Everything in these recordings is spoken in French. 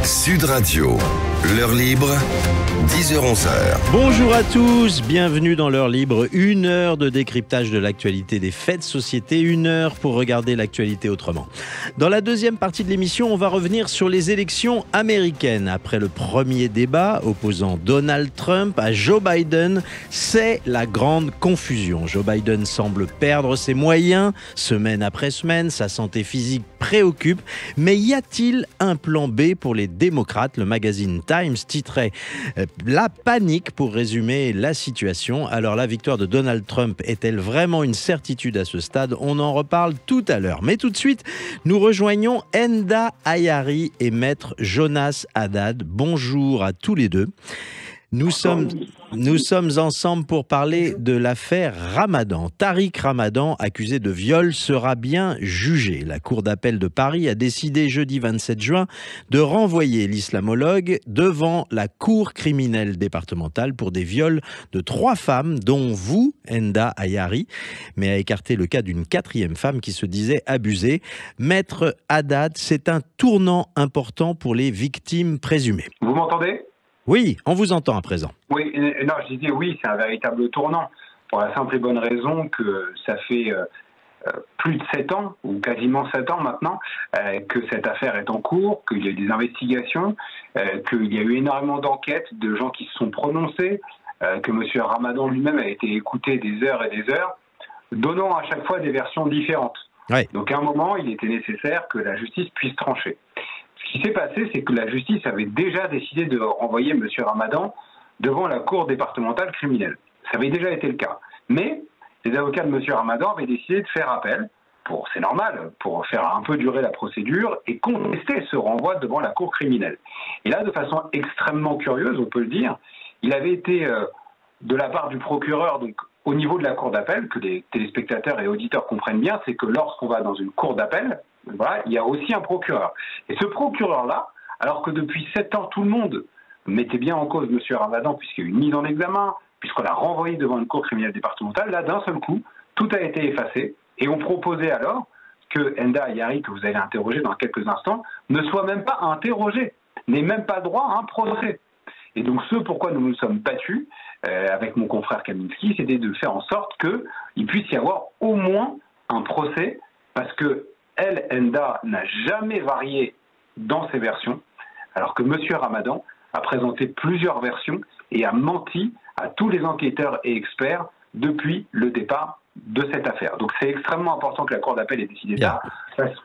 Sud Radio, l'heure libre, 10h-11h. Bonjour à tous, bienvenue dans l'heure libre, 1 heure de décryptage de l'actualité des faits de société, 1 heure pour regarder l'actualité autrement. Dans la deuxième partie de l'émission, on va revenir sur les élections américaines. Après le premier débat opposant Donald Trump à Joe Biden, c'est la grande confusion. Joe Biden semble perdre ses moyens, semaine après semaine, sa santé physique préoccupe, mais y a-t-il un plan B pour les démocrates? Le magazine Times titrait la panique pour résumer la situation. Alors la victoire de Donald Trump est-elle vraiment une certitude à ce stade? On en reparle tout à l'heure. Mais tout de suite, nous rejoignons Enda Ayari et Maître Jonas Haddad. Bonjour à tous les deux. Nous sommes ensemble pour parler de l'affaire Ramadan. Tariq Ramadan, accusé de viol, sera bien jugé. La Cour d'appel de Paris a décidé jeudi 27 juin de renvoyer l'islamologue devant la Cour criminelle départementale pour des viols de 3 femmes, dont vous, Enda Ayari, mais a écarté le cas d'une 4e femme qui se disait abusée. Maître Haddad, c'est un tournant important pour les victimes présumées. Vous m'entendez ? Oui, on vous entend à présent. Oui, non, je disais oui, c'est un véritable tournant, pour la simple et bonne raison que ça fait plus de 7 ans, ou quasiment 7 ans maintenant, que cette affaire est en cours, qu'il y a eu des investigations, qu'il y a eu énormément d'enquêtes, de gens qui se sont prononcés, que M. Ramadan lui-même a été écouté des heures et des heures, donnant à chaque fois des versions différentes. Ouais. Donc à un moment, il était nécessaire que la justice puisse trancher. Ce qui s'est passé, c'est que la justice avait déjà décidé de renvoyer M. Ramadan devant la Cour départementale criminelle. Ça avait déjà été le cas. Mais les avocats de M. Ramadan avaient décidé de faire appel, c'est normal, pour faire un peu durer la procédure et contester ce renvoi devant la Cour criminelle. Et là, de façon extrêmement curieuse, on peut le dire, il avait été, de la part du procureur, donc au niveau de la Cour d'appel, que les téléspectateurs et auditeurs comprennent bien, c'est que lorsqu'on va dans une Cour d'appel, voilà, il y a aussi un procureur. Et ce procureur-là, alors que depuis 7 ans, tout le monde mettait bien en cause M. Ramadan, puisqu'il y a eu une mise en examen, puisqu'on l'a renvoyé devant une cour criminelle départementale, là, d'un seul coup, tout a été effacé. Et on proposait alors que Enda Ayari, que vous allez interroger dans quelques instants, ne soit même pas interrogé, n'ait même pas droit à un procès. Et donc, ce pourquoi nous nous sommes battus, avec mon confrère Kaminski, c'était de faire en sorte qu'il puisse y avoir au moins un procès, parce que Enda n'a jamais varié dans ses versions, alors que M. Ramadan a présenté plusieurs versions et a menti à tous les enquêteurs et experts depuis le départ de cette affaire. Donc c'est extrêmement important que la Cour d'appel ait décidé ça,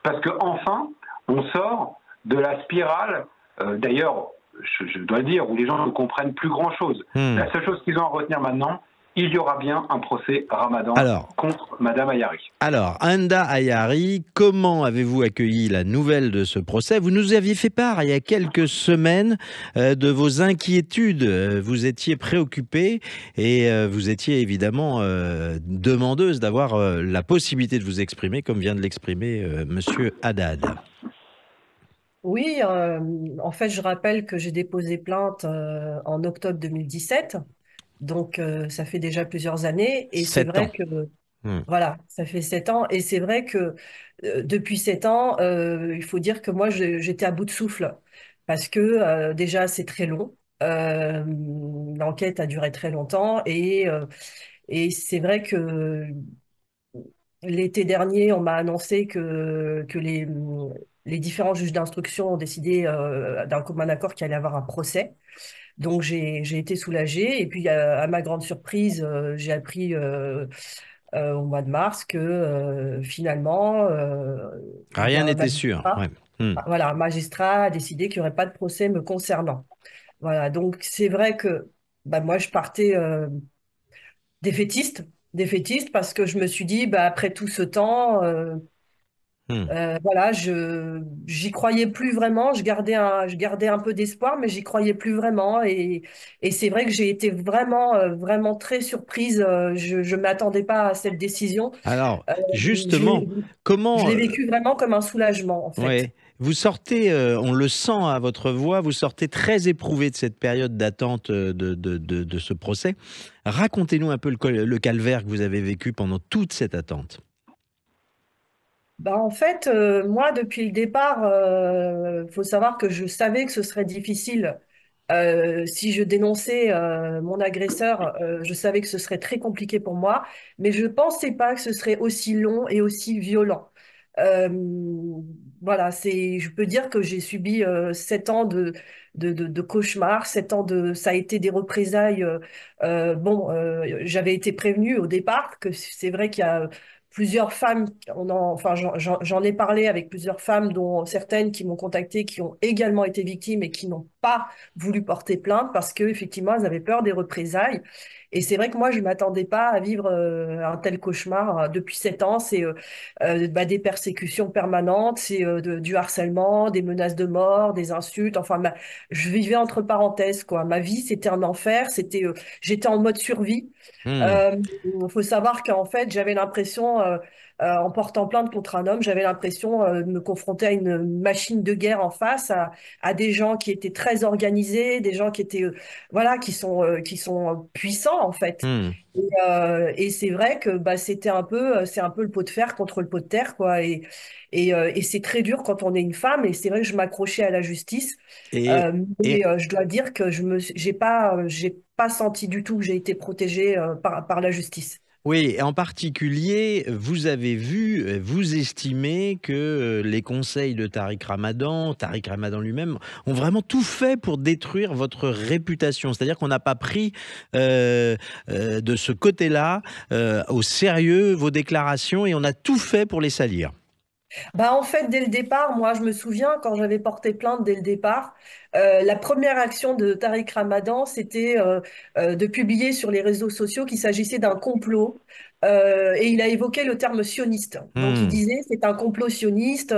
parce qu'enfin, on sort de la spirale, d'ailleurs, je dois le dire, où les gens ne comprennent plus grand-chose. La seule chose qu'ils ont à retenir maintenant, il y aura bien un procès Ramadan contre Mme Ayari. Alors, Enda Ayari, comment avez-vous accueilli la nouvelle de ce procès? Vous nous aviez fait part, il y a quelques semaines, de vos inquiétudes. Vous étiez préoccupée et vous étiez évidemment demandeuse d'avoir la possibilité de vous exprimer, comme vient de l'exprimer Monsieur Haddad. Oui, en fait, je rappelle que j'ai déposé plainte en octobre 2017. Donc, ça fait déjà plusieurs années. Et c'est vrai que, voilà, ça fait 7 ans. Et c'est vrai que depuis 7 ans, il faut dire que moi, j'étais à bout de souffle. Parce que déjà, c'est très long. L'enquête a duré très longtemps. Et c'est vrai que l'été dernier, on m'a annoncé que les différents juges d'instruction ont décidé d'un commun accord qu'il allait y avoir un procès. Donc j'ai été soulagée et puis à ma grande surprise, j'ai appris au mois de mars que finalement rien n'était sûr. Voilà, un magistrat a décidé qu'il n'y aurait pas de procès me concernant. Voilà, donc c'est vrai que moi je partais défaitiste parce que je me suis dit après tout ce temps. Voilà, j'y croyais plus vraiment. Je gardais un peu d'espoir, mais j'y croyais plus vraiment. Et c'est vrai que j'ai été vraiment très surprise. Je m'attendais pas à cette décision. Alors, justement, comment je l'ai vécu vraiment comme un soulagement, en fait. Ouais. Vous sortez, on le sent à votre voix, vous sortez très éprouvé de cette période d'attente de ce procès. Racontez-nous un peu le calvaire que vous avez vécu pendant toute cette attente. Bah en fait, moi, depuis le départ, faut savoir que je savais que ce serait difficile. Si je dénonçais mon agresseur, je savais que ce serait très compliqué pour moi, mais je pensais pas que ce serait aussi long et aussi violent. Euh, voilà, je peux dire que j'ai subi 7 ans de cauchemar, 7 ans ça a été des représailles. Bon, j'avais été prévenue au départ que c'est vrai qu'il y a plusieurs femmes, enfin, j'en ai parlé avec plusieurs femmes, dont certaines qui m'ont contacté, qui ont également été victimes et qui n'ont pas voulu porter plainte parce que effectivement elles avaient peur des représailles. Et c'est vrai que moi je m'attendais pas à vivre un tel cauchemar depuis 7 ans. C'est bah, des persécutions permanentes, c'est du harcèlement, des menaces de mort, des insultes. Enfin, je vivais entre parenthèses quoi. Ma vie c'était un enfer. J'étais en mode survie. Hmm. Il faut savoir qu'en fait, j'avais l'impression, en portant plainte contre un homme, j'avais l'impression de me confronter à une machine de guerre en face, à des gens qui étaient très organisés, des gens qui étaient, voilà, qui sont puissants en fait. Hmm. Et c'est vrai que bah, c'est un peu le pot de fer contre le pot de terre, quoi. Et c'est très dur quand on est une femme. Et c'est vrai que je m'accrochais à la justice. Et, et Je dois dire que j'ai pas senti du tout que j'ai été protégée par la justice. oui, en particulier, vous avez vu, vous estimez que les conseils de Tariq Ramadan lui-même, ont vraiment tout fait pour détruire votre réputation. C'est-à-dire qu'on n'a pas pris de ce côté-là au sérieux vos déclarations et on a tout fait pour les salir. Bah en fait, dès le départ, moi, je me souviens quand j'avais porté plainte dès le départ, la première action de Tariq Ramadan, c'était de publier sur les réseaux sociaux qu'il s'agissait d'un complot. Et il a évoqué le terme sioniste. Donc il Hmm. disait c'est un complot sioniste,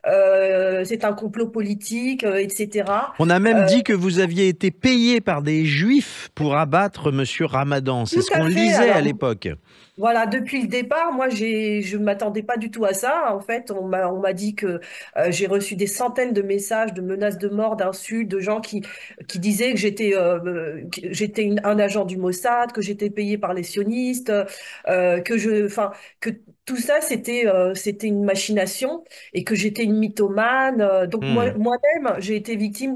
c'est un complot politique, etc. On a même dit que vous aviez été payé par des juifs pour abattre Monsieur Ramadan. C'est Tout ce qu'on à fait. lisait à Alors l'époque. voilà, depuis le départ, moi, je m'attendais pas du tout à ça. En fait, on m'a dit que j'ai reçu des centaines de messages, de menaces de mort, d'insultes, de gens qui disaient que j'étais un agent du Mossad, que j'étais payé par les sionistes, enfin, que tout ça, c'était une machination et que j'étais une mythomane. Donc Hmm. moi-même, j'ai été victime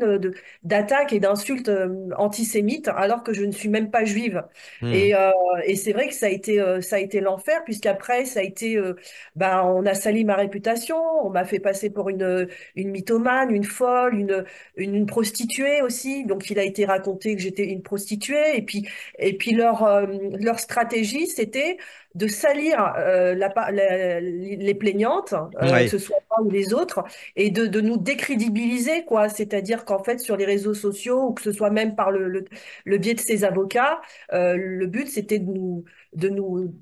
d'attaques et d'insultes antisémites alors que je ne suis même pas juive. Hmm. Et c'est vrai que ça a été l'enfer, puisqu'après, ben, on a sali ma réputation, on m'a fait passer pour une mythomane, une folle, une prostituée aussi. Donc, il a été raconté que j'étais une prostituée. Et puis leur stratégie, c'était de salir les plaignantes, que Ouais. ce soit moi ou les autres, et de nous décrédibiliser, quoi. C'est-à-dire qu'en fait, sur les réseaux sociaux, ou que ce soit même par le biais de ses avocats, le but, c'était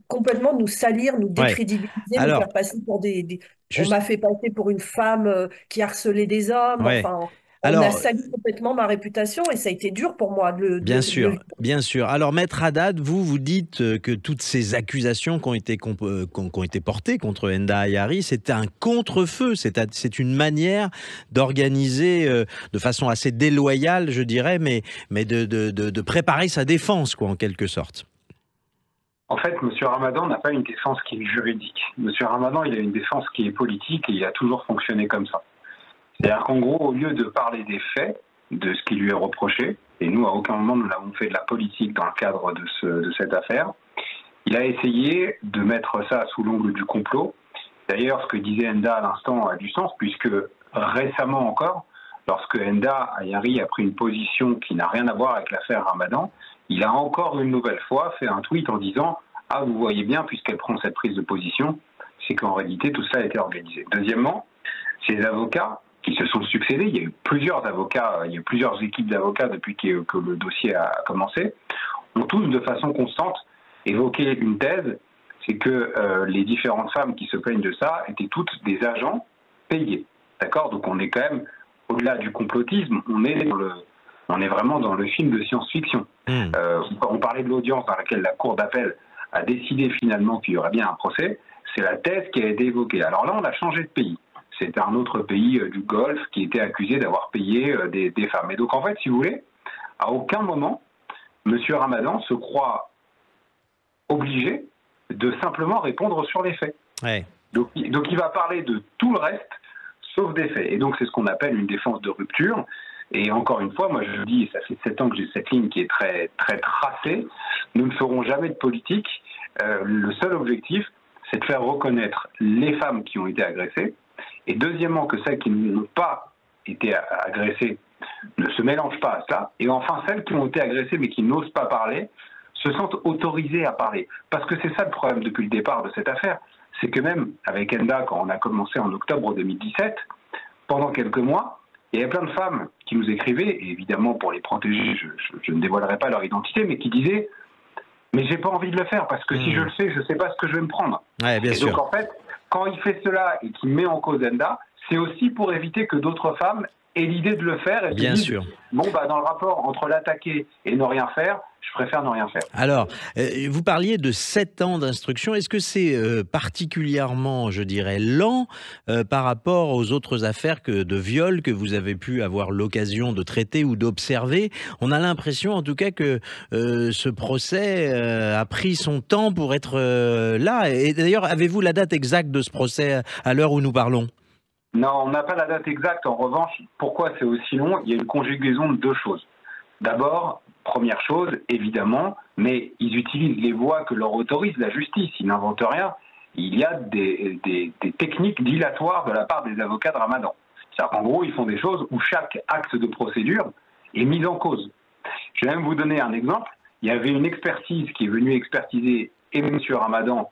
complètement nous salir, nous Ouais. décrédibiliser, nous Alors, faire passer pour on juste, m'a fait passer pour une femme qui harcelait des hommes. ouais. Enfin, on a Alors, sali complètement ma réputation et ça a été dur pour moi de le bien sûr, vivre. bien sûr. Alors, Maître Haddad, vous dites que toutes ces accusations qui ont été portées contre Enda Ayari, c'est un contre-feu, c'est une manière d'organiser de façon assez déloyale, je dirais, mais de préparer sa défense, quoi, en quelque sorte. En fait, M. Ramadan n'a pas une défense qui est juridique. M. Ramadan, il a une défense qui est politique et il a toujours fonctionné comme ça. C'est-à-dire qu'en gros, au lieu de parler des faits, de ce qui lui est reproché, et nous, à aucun moment, nous n'avons fait de la politique dans le cadre de cette affaire, il a essayé de mettre ça sous l'angle du complot. D'ailleurs, ce que disait Enda à l'instant a du sens, puisque récemment encore, lorsque Enda Ayari a pris une position qui n'a rien à voir avec l'affaire Ramadan, il a encore une nouvelle fois fait un tweet en disant « Ah, vous voyez bien, puisqu'elle prend cette prise de position, c'est qu'en réalité, tout ça a été organisé. » Deuxièmement, ces avocats qui se sont succédés, il y a eu plusieurs avocats, il y a eu plusieurs équipes d'avocats depuis que le dossier a commencé, ont tous de façon constante évoqué une thèse, c'est que les différentes femmes qui se plaignent de ça étaient toutes des agents payés. D'accord? Donc on est quand même, au-delà du complotisme, on est vraiment dans le film de science-fiction. Hmm. On parlait de l'audience dans laquelle la Cour d'appel a décidé finalement qu'il y aurait bien un procès. C'est la thèse qui a été évoquée. Alors là, on a changé de pays. C'était un autre pays du Golfe qui était accusé d'avoir payé des femmes. Et donc en fait, si vous voulez, à aucun moment, M. Ramadan se croit obligé de simplement répondre sur les faits. Ouais. Donc il va parler de tout le reste, sauf des faits. Et donc c'est ce qu'on appelle une défense de rupture. Et encore une fois, moi je dis, ça fait 7 ans que j'ai cette ligne qui est très, très tracée. Nous ne ferons jamais de politique. Le seul objectif, c'est de faire reconnaître les femmes qui ont été agressées. Et deuxièmement, que celles qui n'ont pas été agressées ne se mélangent pas à cela. Et enfin, celles qui ont été agressées mais qui n'osent pas parler, se sentent autorisées à parler. Parce que c'est ça le problème depuis le départ de cette affaire. C'est que même avec Enda, quand on a commencé en octobre 2017, pendant quelques mois, il y avait plein de femmes qui nous écrivaient, et évidemment pour les protéger, je ne dévoilerai pas leur identité, mais qui disaient « mais j'ai pas envie de le faire, parce que si je le fais, je ne sais pas ce que je vais me prendre Ouais, bien ». Et sûr. donc en fait, quand il fait cela et qu'il met en cause Enda, c'est aussi pour éviter que d'autres femmes aient l'idée de le faire et se Bien disent sûr. bon, dans le rapport entre l'attaquer et ne rien faire, je préfère ne rien faire. Alors, vous parliez de 7 ans d'instruction. Est-ce que c'est particulièrement, je dirais, lent par rapport aux autres affaires de viol que vous avez pu avoir l'occasion de traiter ou d'observer? On a l'impression, en tout cas, que ce procès a pris son temps pour être là. Et d'ailleurs, avez-vous la date exacte de ce procès à l'heure où nous parlons? Non, on n'a pas la date exacte. En revanche, pourquoi c'est aussi long? Il y a une conjugaison de deux choses. D'abord, première chose, évidemment, mais ils utilisent les voies que leur autorise la justice. Ils n'inventent rien. Il y a des techniques dilatoires de la part des avocats de Ramadan. C'est-à-dire qu'en gros, ils font des choses où chaque acte de procédure est mis en cause. Je vais même vous donner un exemple. Il y avait une expertise qui est venue expertiser et M. Ramadan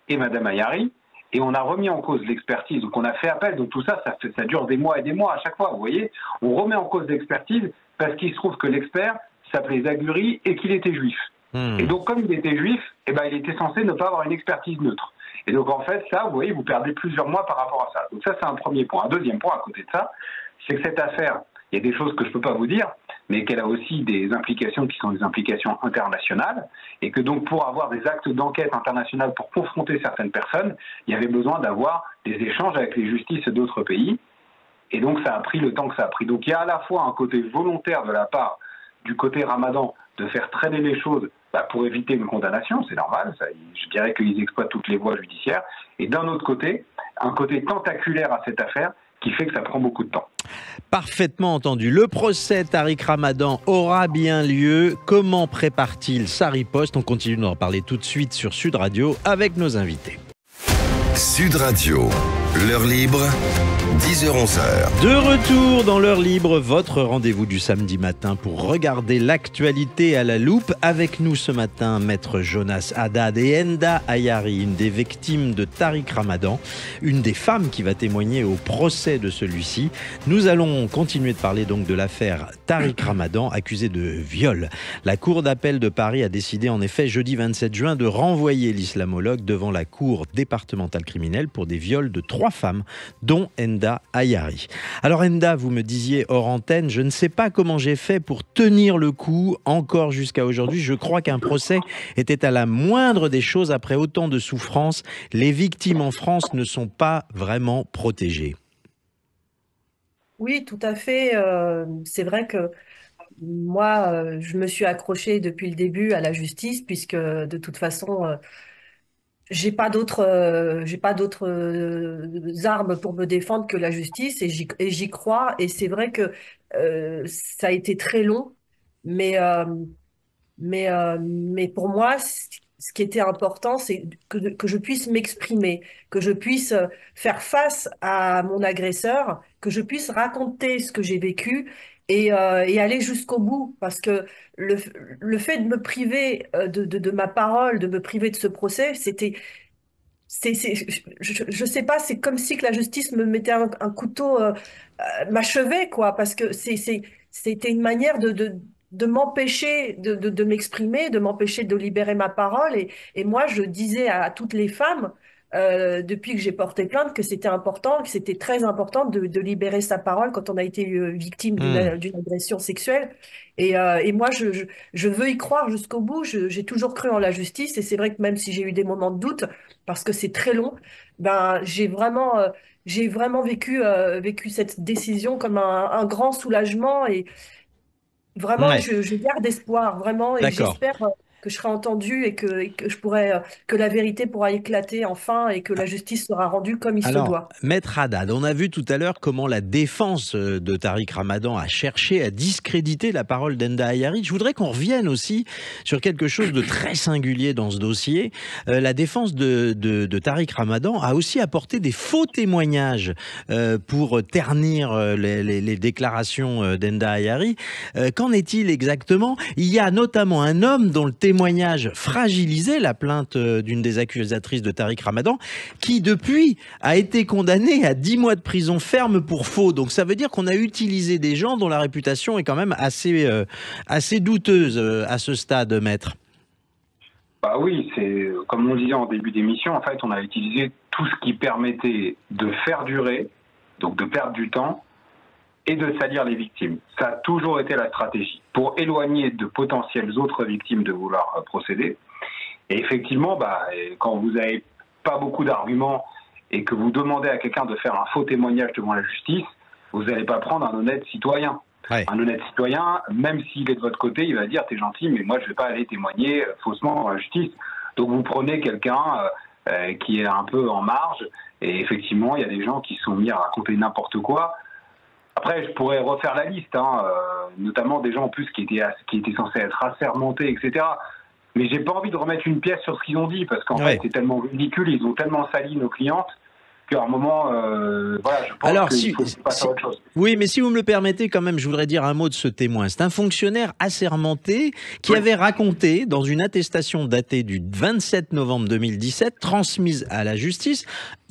et Mme Ayari, et on a remis en cause l'expertise. Donc on a fait appel. Donc tout ça, ça dure des mois et des mois à chaque fois. Vous voyez, on remet en cause l'expertise parce qu'il se trouve que l'expert s'appelait Zaguri et qu'il était juif. Et donc comme il était juif, il était censé ne pas avoir une expertise neutre. Et donc en fait, ça, vous voyez, vous perdez plusieurs mois par rapport à ça. Donc ça, c'est un premier point. Un deuxième point à côté de ça, c'est que cette affaire, il y a des choses que je ne peux pas vous dire, mais qu'elle a aussi des implications qui sont des implications internationales, et que donc pour avoir des actes d'enquête internationale pour confronter certaines personnes, il y avait besoin d'avoir des échanges avec les justices d'autres pays, et donc ça a pris le temps que ça a pris. Donc il y a à la fois un côté volontaire de la part du côté Ramadan de faire traîner les choses pour éviter une condamnation, c'est normal, ça, je dirais qu'ils exploitent toutes les voies judiciaires, et d'un autre côté, un côté tentaculaire à cette affaire qui fait que ça prend beaucoup de temps. Parfaitement entendu. Le procès Tariq Ramadan aura bien lieu. Comment prépare-t-il sa riposte? On continue d'en parler tout de suite sur Sud Radio avec nos invités. Sud Radio, l'heure libre, 10h-11h. De retour dans l'heure libre, votre rendez-vous du samedi matin pour regarder l'actualité à la loupe. Avec nous ce matin, maître Jonas Haddad et Enda Ayari, une des victimes de Tariq Ramadan, une des femmes qui va témoigner au procès de celui-ci. Nous allons continuer de parler donc de l'affaire Tariq Ramadan, accusé de viol. La Cour d'appel de Paris a décidé en effet jeudi 27 juin de renvoyer l'islamologue devant la Cour départementale criminelle pour des viols de 3 femmes, dont Enda Ayari. Alors Enda, vous me disiez hors antenne, je ne sais pas comment j'ai fait pour tenir le coup encore jusqu'à aujourd'hui. Je crois qu'un procès était à la moindre des choses après autant de souffrances. Les victimes en France ne sont pas vraiment protégées. Oui, tout à fait. C'est vrai que moi, je me suis accrochée depuis le début à la justice, puisque de toute façon, j'ai pas d'autres armes pour me défendre que la justice, et j'y crois. Et c'est vrai que ça a été très long, mais mais pour moi, ce qui était important, c'est que je puisse m'exprimer, que je puisse faire face à mon agresseur, que je puisse raconter ce que j'ai vécu et aller jusqu'au bout. Parce que le, le fait de me priver de ma parole, de me priver de ce procès, je sais pas, c'est comme si que la justice me mettait un couteau, m'achevait, quoi, parce que c'était une manière de m'empêcher de m'exprimer, de m'empêcher de libérer ma parole. Et moi, je disais à toutes les femmes, depuis que j'ai porté plainte, que c'était important, que c'était très important de libérer sa parole quand on a été victime d'une agression sexuelle. Et moi, je veux y croire jusqu'au bout. J'ai toujours cru en la justice. Et c'est vrai que même si j'ai eu des moments de doute, parce que c'est très long, ben, j'ai vraiment vécu cette décision comme un grand soulagement. Et vraiment, Ouais, je garde espoir, vraiment, et d'accord. j'espère. que je serai entendue et que je pourrai, que la vérité pourra éclater enfin et que la justice sera rendue comme il se Alors, doit. Maître Haddad, on a vu tout à l'heure comment la défense de Tariq Ramadan a cherché à discréditer la parole d'Enda Ayari. Je voudrais qu'on revienne aussi sur quelque chose de très singulier dans ce dossier. La défense de Tariq Ramadan a aussi apporté des faux témoignages pour ternir les déclarations d'Enda Ayari. Qu'en est-il exactement? Il y a notamment un homme dont le témoignage fragilisait la plainte d'une des accusatrices de Tariq Ramadan, qui depuis a été condamné à 10 mois de prison ferme pour faux. Donc ça veut dire qu'on a utilisé des gens dont la réputation est quand même assez douteuse à ce stade, maître. Bah oui, c'est comme on disait en début d'émission, en fait, on a utilisé tout ce qui permettait de faire durer, donc de perdre du temps, et de salir les victimes. Ça a toujours été la stratégie, pour éloigner de potentielles autres victimes de vouloir procéder. Et effectivement, quand vous n'avez pas beaucoup d'arguments et que vous demandez à quelqu'un de faire un faux témoignage devant la justice, vous n'allez pas prendre un honnête citoyen. Ouais. Un honnête citoyen, même s'il est de votre côté, il va dire « t'es gentil, mais moi je ne vais pas aller témoigner faussement devant la justice ». Donc vous prenez quelqu'un qui est un peu en marge, et effectivement, il y a des gens qui sont mis à raconter n'importe quoi. Après, je pourrais refaire la liste, notamment des gens en plus qui étaient censés être assermentés, etc. Mais j'ai pas envie de remettre une pièce sur ce qu'ils ont dit, parce qu'en fait, c'est tellement ridicule, ils ont tellement sali nos clientes, qu'à un moment, voilà, je pense qu'il faut passer à autre chose. Oui, mais si vous me le permettez, quand même, je voudrais dire un mot de ce témoin. C'est un fonctionnaire assermenté qui avait raconté, dans une attestation datée du 27 novembre 2017, transmise à la justice,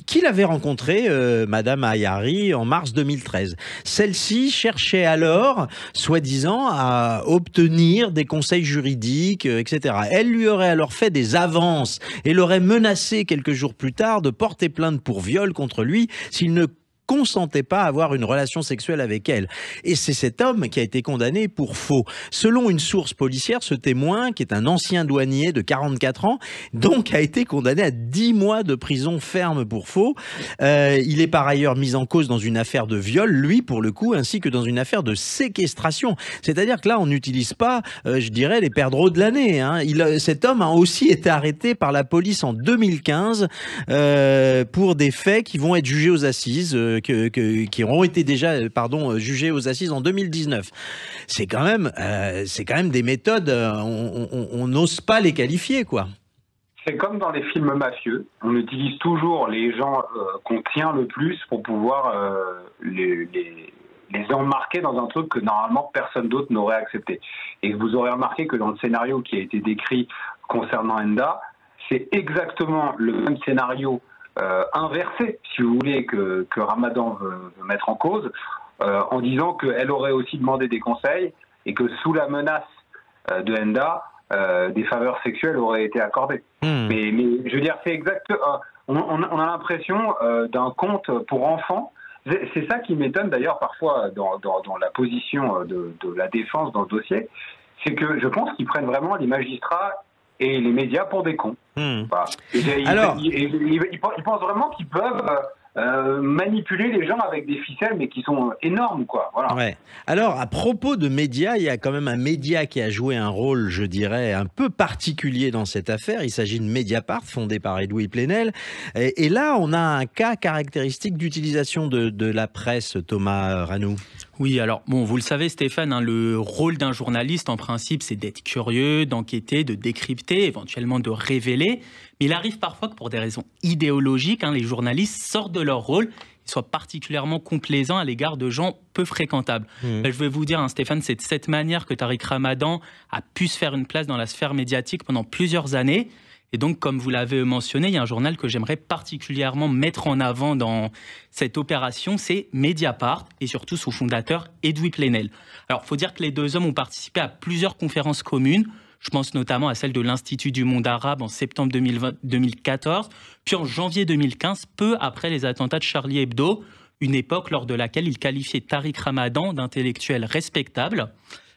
qu'il avait rencontré Madame Ayari en mars 2013. Celle-ci cherchait alors, soi-disant, à obtenir des conseils juridiques, etc. Elle lui aurait alors fait des avances et l'aurait menacé quelques jours plus tard de porter plainte pour viol contre lui s'il ne consentait pas à avoir une relation sexuelle avec elle. Et c'est cet homme qui a été condamné pour faux. Selon une source policière, ce témoin, qui est un ancien douanier de 44 ans, donc a été condamné à 10 mois de prison ferme pour faux. Il est par ailleurs mis en cause dans une affaire de viol, lui pour le coup, ainsi que dans une affaire de séquestration. C'est-à-dire que là, on n'utilise pas, je dirais, les perdreaux de l'année. Cet homme a aussi été arrêté par la police en 2015 pour des faits qui vont être jugés aux assises, qui auront été déjà jugés aux assises en 2019. C'est quand même des méthodes, on n'ose pas les qualifier, quoi. C'est comme dans les films mafieux, on utilise toujours les gens qu'on tient le plus pour pouvoir les embarquer dans un truc que normalement personne d'autre n'aurait accepté. Et vous aurez remarqué que dans le scénario qui a été décrit concernant Enda, c'est exactement le même scénario inversé, si vous voulez, que Ramadan veut mettre en cause, en disant qu'elle aurait aussi demandé des conseils et que sous la menace de Enda, des faveurs sexuelles auraient été accordées. Mais je veux dire, c'est exact. On a l'impression d'un conte pour enfants. C'est ça qui m'étonne d'ailleurs parfois dans la position de la défense dans le dossier, c'est que je pense qu'ils prennent vraiment les magistrats et les médias pour des cons. Voilà. Ils pensent vraiment qu'ils peuvent manipuler les gens avec des ficelles, mais qui sont énormes, quoi. Voilà. Ouais. Alors, à propos de médias, il y a quand même un média qui a joué un rôle, je dirais, un peu particulier dans cette affaire. Il s'agit de Mediapart, fondé par Edoui Plenel. Et là, on a un cas caractéristique d'utilisation de la presse, Thomas Ranoux. Oui, alors, bon, vous le savez, Stéphane, le rôle d'un journaliste, en principe, c'est d'être curieux, d'enquêter, de décrypter, éventuellement de révéler. Mais il arrive parfois que pour des raisons idéologiques, les journalistes sortent de leur rôle, ils soient particulièrement complaisants à l'égard de gens peu fréquentables. Je vais vous dire, Stéphane, c'est de cette manière que Tariq Ramadan a pu se faire une place dans la sphère médiatique pendant plusieurs années. Et donc, comme vous l'avez mentionné, il y a un journal que j'aimerais particulièrement mettre en avant dans cette opération, c'est Mediapart, et surtout son fondateur, Edoui Plenel. Alors, il faut dire que les deux hommes ont participé à plusieurs conférences communes. Je pense notamment à celle de l'Institut du monde arabe en septembre 2014, puis en janvier 2015, peu après les attentats de Charlie Hebdo, une époque lors de laquelle il qualifiait Tariq Ramadan d'intellectuel respectable.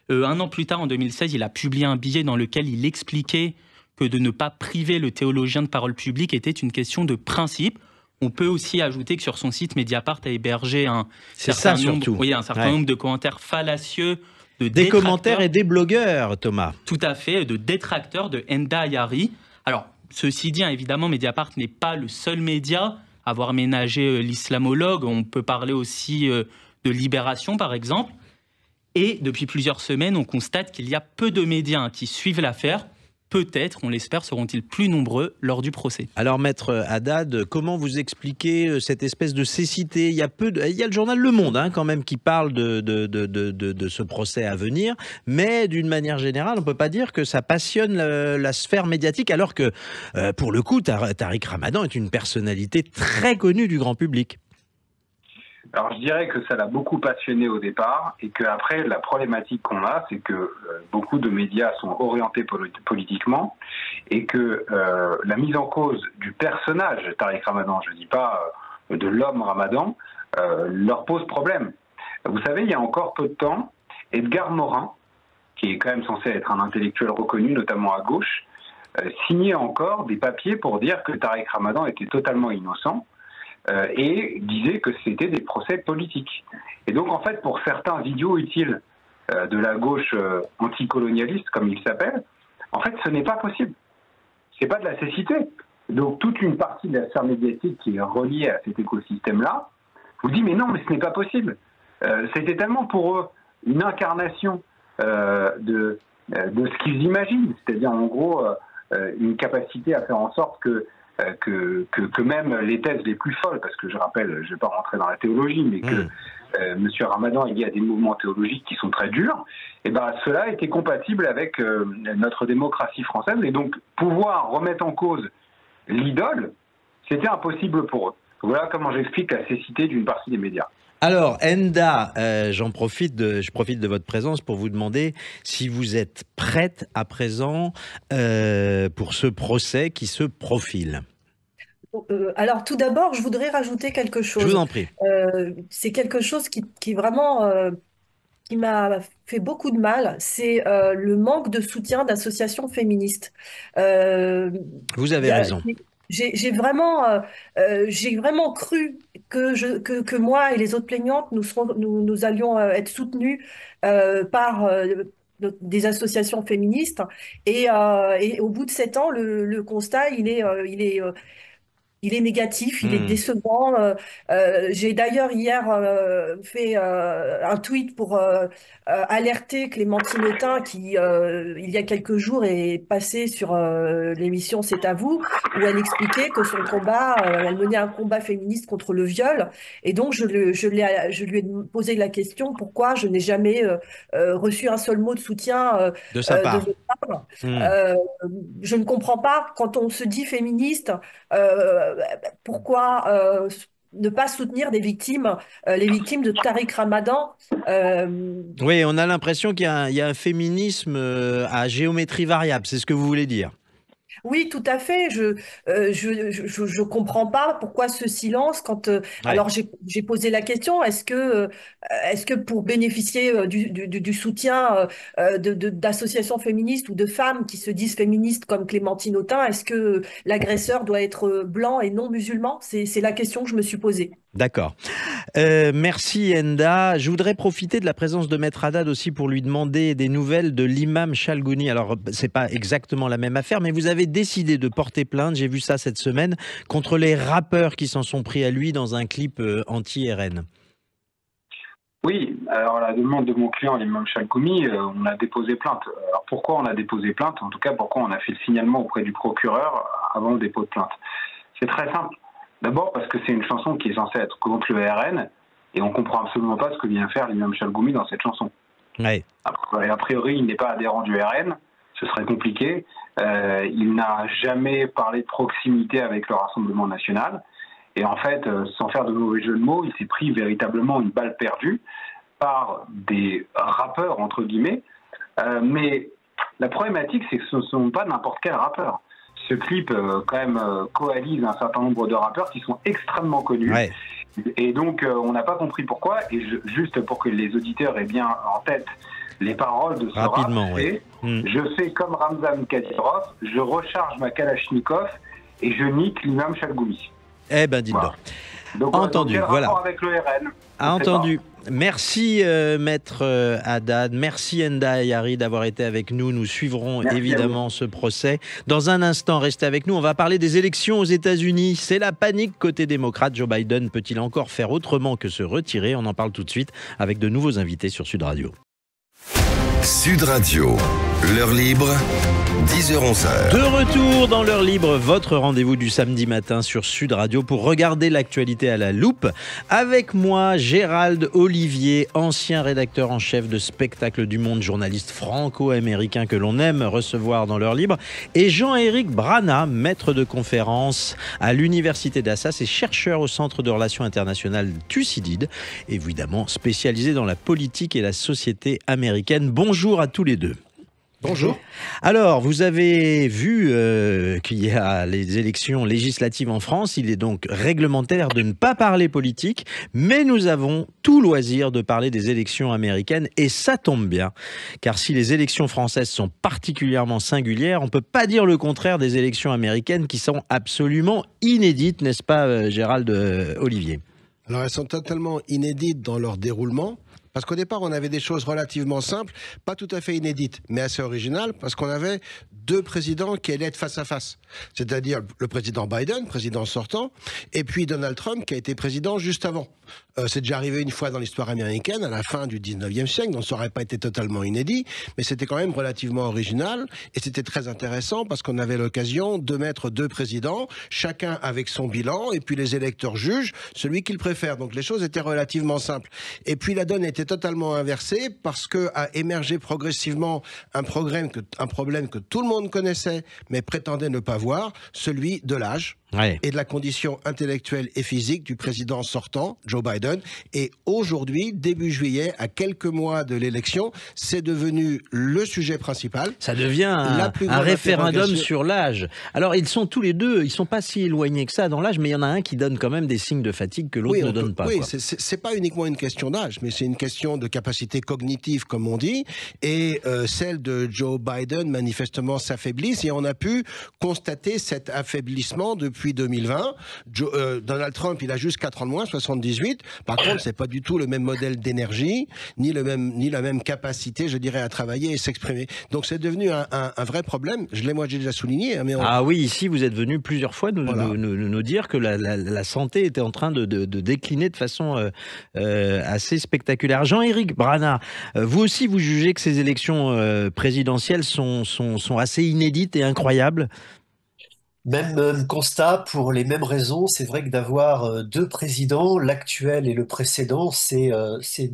Un an plus tard, en 2016, il a publié un billet dans lequel il expliquait que de ne pas priver le théologien de parole publique était une question de principe. On peut aussi ajouter que sur son site, Mediapart a hébergé un certain nombre de commentaires fallacieux Des commentaires et des blogueurs, Thomas. Tout à fait, de détracteurs de Enda Ayari. Alors, ceci dit, évidemment, Mediapart n'est pas le seul média à avoir ménagé l'islamologue. On peut parler aussi de Libération, par exemple. Et depuis plusieurs semaines, on constate qu'il y a peu de médias qui suivent l'affaire. Peut-être, on l'espère, seront-ils plus nombreux lors du procès. Alors, Maître Haddad, comment vous expliquez cette espèce de cécité ? Il y a le journal Le Monde, quand même, qui parle de ce procès à venir, mais d'une manière générale, on ne peut pas dire que ça passionne la sphère médiatique, alors que, pour le coup, Tariq Ramadan est une personnalité très connue du grand public. Alors je dirais que ça l'a beaucoup passionné au départ et qu'après la problématique qu'on a, c'est que beaucoup de médias sont orientés politiquement et que la mise en cause du personnage Tariq Ramadan, je ne dis pas de l'homme Ramadan, leur pose problème. Vous savez, il y a encore peu de temps, Edgar Morin, qui est quand même censé être un intellectuel reconnu, notamment à gauche, signait encore des papiers pour dire que Tariq Ramadan était totalement innocent. Et disait que c'était des procès politiques. Et donc, en fait, pour certains idiots utiles de la gauche anticolonialiste, comme il s'appelle, en fait, ce n'est pas possible. C'est pas de la cécité. Donc, toute une partie de la sphère médiatique qui est reliée à cet écosystème-là vous dit, mais non, mais ce n'est pas possible. C'était tellement pour eux une incarnation de ce qu'ils imaginent, c'est-à-dire, en gros, une capacité à faire en sorte que même les thèses les plus folles, parce que je rappelle, je ne vais pas rentrer dans la théologie, mais que M. Ramadan est lié à des mouvements théologiques qui sont très durs, et ben cela était compatible avec notre démocratie française, et donc pouvoir remettre en cause l'idole, c'était impossible pour eux. Voilà comment j'explique la cécité d'une partie des médias. Alors, Enda, je profite de votre présence pour vous demander si vous êtes prête à présent pour ce procès qui se profile. Alors, tout d'abord, je voudrais rajouter quelque chose. Je vous en prie. C'est quelque chose qui vraiment qui m'a fait beaucoup de mal, c'est le manque de soutien d'associations féministes. Vous avez raison. J'ai vraiment cru que moi et les autres plaignantes, nous allions être soutenus par des associations féministes. Et au bout de 7 ans, le constat, il est négatif, il est décevant. J'ai d'ailleurs hier fait un tweet pour alerter Clémentine Autain qui, il y a quelques jours, est passée sur l'émission C'est à vous, où elle expliquait que son combat, elle menait un combat féministe contre le viol. Et donc, je lui ai posé la question, pourquoi je n'ai jamais reçu un seul mot de soutien de sa part. de votre part. Je ne comprends pas, quand on se dit féministe, pourquoi ne pas soutenir les victimes de Tariq Ramadan. Oui, on a l'impression qu'il y a un féminisme à géométrie variable, c'est ce que vous voulez dire. Oui, tout à fait. Je comprends pas pourquoi ce silence quand. Alors j'ai posé la question. Est-ce que pour bénéficier du soutien d'associations féministes ou de femmes qui se disent féministes comme Clémentine Autain, est-ce que l'agresseur doit être blanc et non musulman? C'est la question que je me suis posée. D'accord. Merci Enda. Je voudrais profiter de la présence de Maître Haddad aussi pour lui demander des nouvelles de l'imam Chalgouni. Alors, c'est pas exactement la même affaire, mais vous avez décidé de porter plainte, j'ai vu ça cette semaine, contre les rappeurs qui s'en sont pris à lui dans un clip anti-RN. Oui, alors à la demande de mon client, l'imam Chalgouni, on a déposé plainte. Alors pourquoi on a déposé plainte? En tout cas, pourquoi on a fait le signalement auprès du procureur avant le dépôt de plainte? C'est très simple. D'abord parce que c'est une chanson qui est censée être contre le RN et on comprend absolument pas ce que vient faire l'imam Chalgouni dans cette chanson. Ouais. A priori, il n'est pas adhérent du RN, ce serait compliqué. Il n'a jamais parlé de proximité avec le Rassemblement national. Et en fait, sans faire de mauvais jeu de mots, il s'est pris véritablement une balle perdue par des rappeurs, entre guillemets. Mais la problématique, c'est que ce ne sont pas n'importe quel rappeur. Ce clip, quand même, coalise un certain nombre de rappeurs qui sont extrêmement connus. Ouais. Et donc, on n'a pas compris pourquoi. Et juste pour que les auditeurs aient bien en tête les paroles de ce rap, c'est je fais comme Ramzan Kadyrov, je recharge ma Kalachnikov et je nique l'imam Chalgouni. Eh ben, dis-donc. Donc, entendu, quel voilà. rapport avec le RN? Entendu. Merci Maître Haddad, merci Enda Ayari d'avoir été avec nous. Nous suivrons évidemment ce procès. Dans un instant, restez avec nous. On va parler des élections aux États-Unis. C'est la panique côté démocrate. Joe Biden peut-il encore faire autrement que se retirer? On en parle tout de suite avec de nouveaux invités sur Sud Radio. Sud Radio, l'heure libre, 10h-11h. De retour dans l'heure libre, votre rendez-vous du samedi matin sur Sud Radio pour regarder l'actualité à la loupe. Avec moi, Gérald Olivier, ancien rédacteur en chef de Spectacle du Monde, journaliste franco-américain que l'on aime recevoir dans l'heure libre, et Jean-Éric Brana, maître de conférence à l'Université d'Assas et chercheur au Centre de Relations internationales Thucydide, évidemment spécialisé dans la politique et la société américaine. Bonjour à tous les deux. Bonjour. Alors, vous avez vu qu'il y a les élections législatives en France. Il est donc réglementaire de ne pas parler politique, mais nous avons tout loisir de parler des élections américaines et ça tombe bien. Car si les élections françaises sont particulièrement singulières, on ne peut pas dire le contraire des élections américaines qui sont absolument inédites, n'est-ce pas Gérald Olivier? Alors, elles sont totalement inédites dans leur déroulement. Parce qu'au départ, on avait des choses relativement simples, pas tout à fait inédites, mais assez originales, parce qu'on avait deux présidents qui allaient être face à face. C'est-à-dire le président Biden, président sortant, et puis Donald Trump, qui a été président juste avant. C'est déjà arrivé une fois dans l'histoire américaine, à la fin du 19e siècle, donc ça n'aurait pas été totalement inédit, mais c'était quand même relativement original, et c'était très intéressant, parce qu'on avait l'occasion de mettre deux présidents, chacun avec son bilan, et puis les électeurs jugent celui qu'ils préfèrent. Donc les choses étaient relativement simples. Et puis la donne était totalement inversée, parce que a émergé progressivement un problème que tout le monde connaissait, mais prétendait ne pas voir, celui de l'âge. Ouais. Et de la condition intellectuelle et physique du président sortant, Joe Biden. Et aujourd'hui, début juillet, à quelques mois de l'élection, c'est devenu le sujet principal. Ça devient un référendum sur l'âge. Alors, ils sont tous les deux, ils sont pas si éloignés que ça dans l'âge, mais il y en a un qui donne quand même des signes de fatigue que l'autre ne donne pas. Oui, c'est pas uniquement une question d'âge, mais c'est une question de capacité cognitive, comme on dit. Et celle de Joe Biden, manifestement, s'affaiblissent. Et on a pu constater cet affaiblissement depuis 2020. Donald Trump, il a juste 4 ans de moins, 78. Par contre, c'est pas du tout le même modèle d'énergie, ni la même capacité, je dirais, à travailler et s'exprimer. Donc c'est devenu un vrai problème. J'ai déjà souligné. Hein, mais Ah oui, ici, vous êtes venu plusieurs fois nous dire que la santé était en train de décliner de façon assez spectaculaire. Jean-Éric Brana, vous aussi, vous jugez que ces élections présidentielles sont assez inédites et incroyables? Même constat pour les mêmes raisons. C'est vrai que d'avoir deux présidents, l'actuel et le précédent, c'est